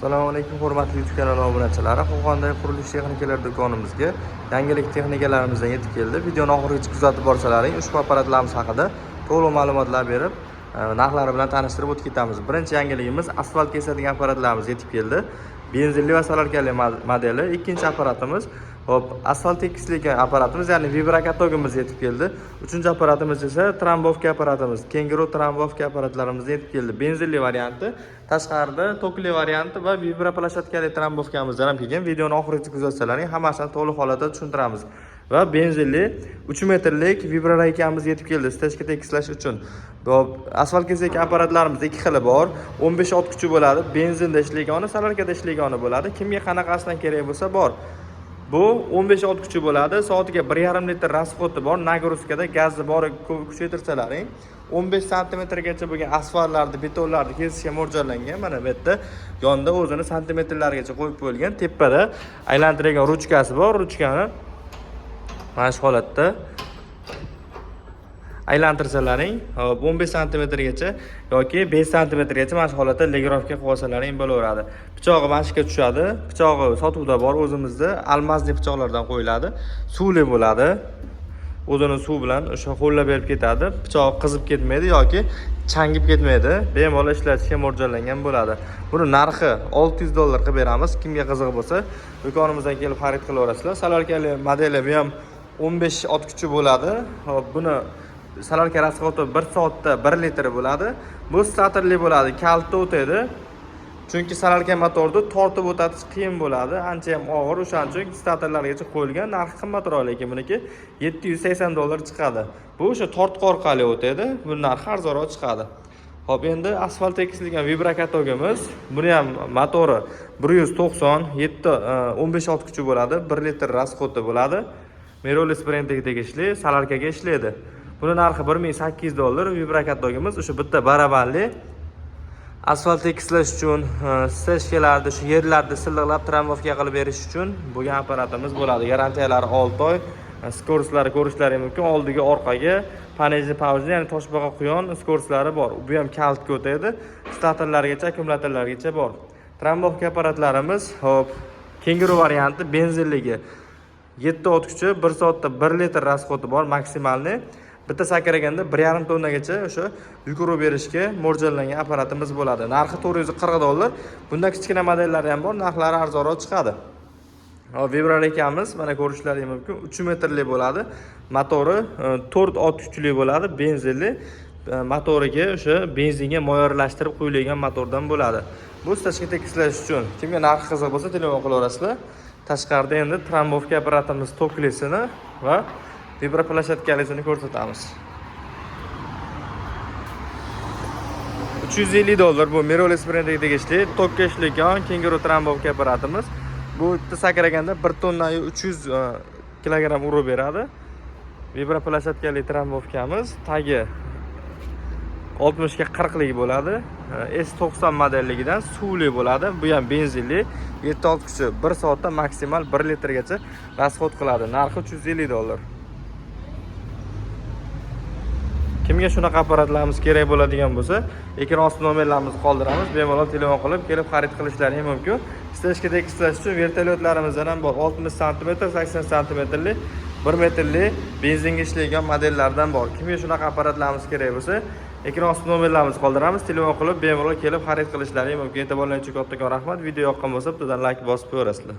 Assalomu alaykum hurmatli YouTube kanali obunachilari. Qo'qondagi qurilish texnikalar do'konimizga yangilik texnikalarimizdan yetib keldi. Videoni oxirigacha kuzatib borsalaring, ushbu apparatlarimiz haqida to'liq ma'lumotlar berib, narxlari bilan tanishtirib o'tib ketamiz. Birinchi yangiligimiz asfalt kesadigan apparatlarimiz yetib keldi. Benzinli va solarkali modeli. Ikkinchi apparatimiz asfalt tekislik apparatimiz, ya'ni vibrakatogimiz yetib keldi. Uchinchi apparatimiz esa trambovka apparatimiz, Kenguru trambovka apparatlarimiz yetib keldi. Benzinli varianti, tashqarida tokli varianti va vibraplashatkali trambovkamizdan ham kelgan. Videoni oxirigacha kuzatsalaring, hammasini to'liq holatda tushuntiramiz. Va benzinli 3 metrlik vibraraykamiz yetib keldi stechka tekislash uchun. Asfalt kesadigan apparatlarimiz ikki xili bor. 15 ot kuchi bo'ladi, benzinda ishlaydigani, solarkada ishlaydigani bo'ladi. Kimga qanaqasidan kerak bo'lsa bor. Bu 15 ot kuchi bo'ladi. Soatiga 1,5 litr rasxodi bor. Nagruzkada gazni bor kuchaytirsalaring 15 santimetrgacha bo'lgan asfaltlarni, betonlarni kesishga mo'ljallangan. Mana bu yerda yonda o'zini santimetrlargacha qo'yib qo'yilgan. Tepada aylantiradigan ruchkasi bor. Ruchkani mana shu holatda aylantirsalaring 15 santimetrgacha yoki 5 santimetrgacha mana shu holatda legirovka qilib olsalaring bo'laveradi. Pichog'i mashqqa tushadi. Pichog'i sotuvda bor o'zimizda. Almazli pichoqlardan qo'yiladi. Suvli bo'ladi. O'zini suv bilan o'sha qo'llab berib ketadi. Pichoq qizib ketmaydi yoki changib ketmaydi. Bemalol ishlatishga mo'ljallangan bo'ladi. Buni narxi $600 qilib beramiz. Kimga qiziq bo'lsa, do'konimizdan kelib xarid qilaverasizlar. Solarkali modeli bu ham 15 ot kuchi bo'ladi. Buni solarka rasxodi 1 soatda 1 litr bo'ladi. Bu statorli bo'ladi, kaltda o'tadi. Chunki solarka motorni tortib o'tatish qiyin bo'ladi, ancha ham og'ir, o'shaning uchun statorlargacha qo'yilgan. Narxi qimmatroq, lekin buniki $780 chiqadi. Bu o'sha tortqi orqali o'tadi. Bu narxi arzonroq chiqadi. Xo'p, endi asfalt tekislangan vibrakatogimiz. Buni ham motori 197 15 ot kuchi bo'ladi, 1 litr rasxodi bo'ladi. Merolis brendiga tegishli, solarkaga ishlaydi. Buni narxi $1800. Vibrakatogimiz o'sha bitta barabanli asfalt tekislash uchun, stechkalarda, shu yerlarda silliqlab trambovka qilib berish uchun bo'lgan apparatimiz bo'ladi. Garantiyalari 6 oy. Skorslari ko'rishlari mumkin. Oldiga, orqaga panelni pauzni, ya'ni toshbaqa quyon skorslari bor. Bu ham kaltga o'tadi. Statorlargacha, akkumulyatorlargacha bor. Trambovka apparatlarimiz, hop, Kenguru varianti benzinligi 7 ot kuchi, 1 soatda 1 litr rasxodi bor maksimalni. Bitta sakraganda 1,5 tonnagacha o'sha yugurib berishga mo'ljallangan apparatimiz bo'ladi. Narxi $440. Bunda kichkina modellari ham bor, narxlari arzonroq chiqadi. Vibraraykamiz mana ko'rishlaringiz mumkin. 3 metrli bo'ladi. Motori 4 ot kuchli bo'ladi, benzinli. Motoriga o'sha benzinga moyorlashtirib qo'yilgan motordan bo'ladi. Bu stechka tekislash uchun. Kimga narxi qiziq bo'lsa, telefon qilaverasizlar. Tashqarida endi trambovka apparatimiz toklisini va vibraplashatkalisini ko'rsatamiz. $350 bu Merolis brendiga tegishli tokka ishlaydigan Kenguru trambovka apparatimiz. Bu bitta sakraganda 1 tonna 300 kilogramm urib beradi. Vibraplashatkali trambovkamiz tagi 60 ga 40 lik bo'ladi. S90 modelligidan suvli bo'ladi. Bu ham benzinli. 7 ot kuchi 1 soatda maksimal 1 litrgacha rasxod qiladi. Narxi $350. Kimga shunaqa apparatlarimiz kerak bo'ladigan bo'lsa, ekran osti nomerlarimizni qoldiramiz. Bemalol telefon qilib, kelib xarid qilishlaringiz mumkin. Stechka tekislash uchun vertolyotlarimizdan ham bor. 60 sm, 80 sm, 1 metrli benzinga ishlaydigan modellardan bor. Kimga shunaqa apparatlarimiz kerak bo'lsa, ekran osti nomerlarimizni qoldiramiz. Telefon qilib, bemalol kelib xarid qilishlaringiz mumkin. E'tiborlaringiz uchun kattakon rahmat. Video yoqqan bo'lsa, bittadan like bosib qo'yasizlar.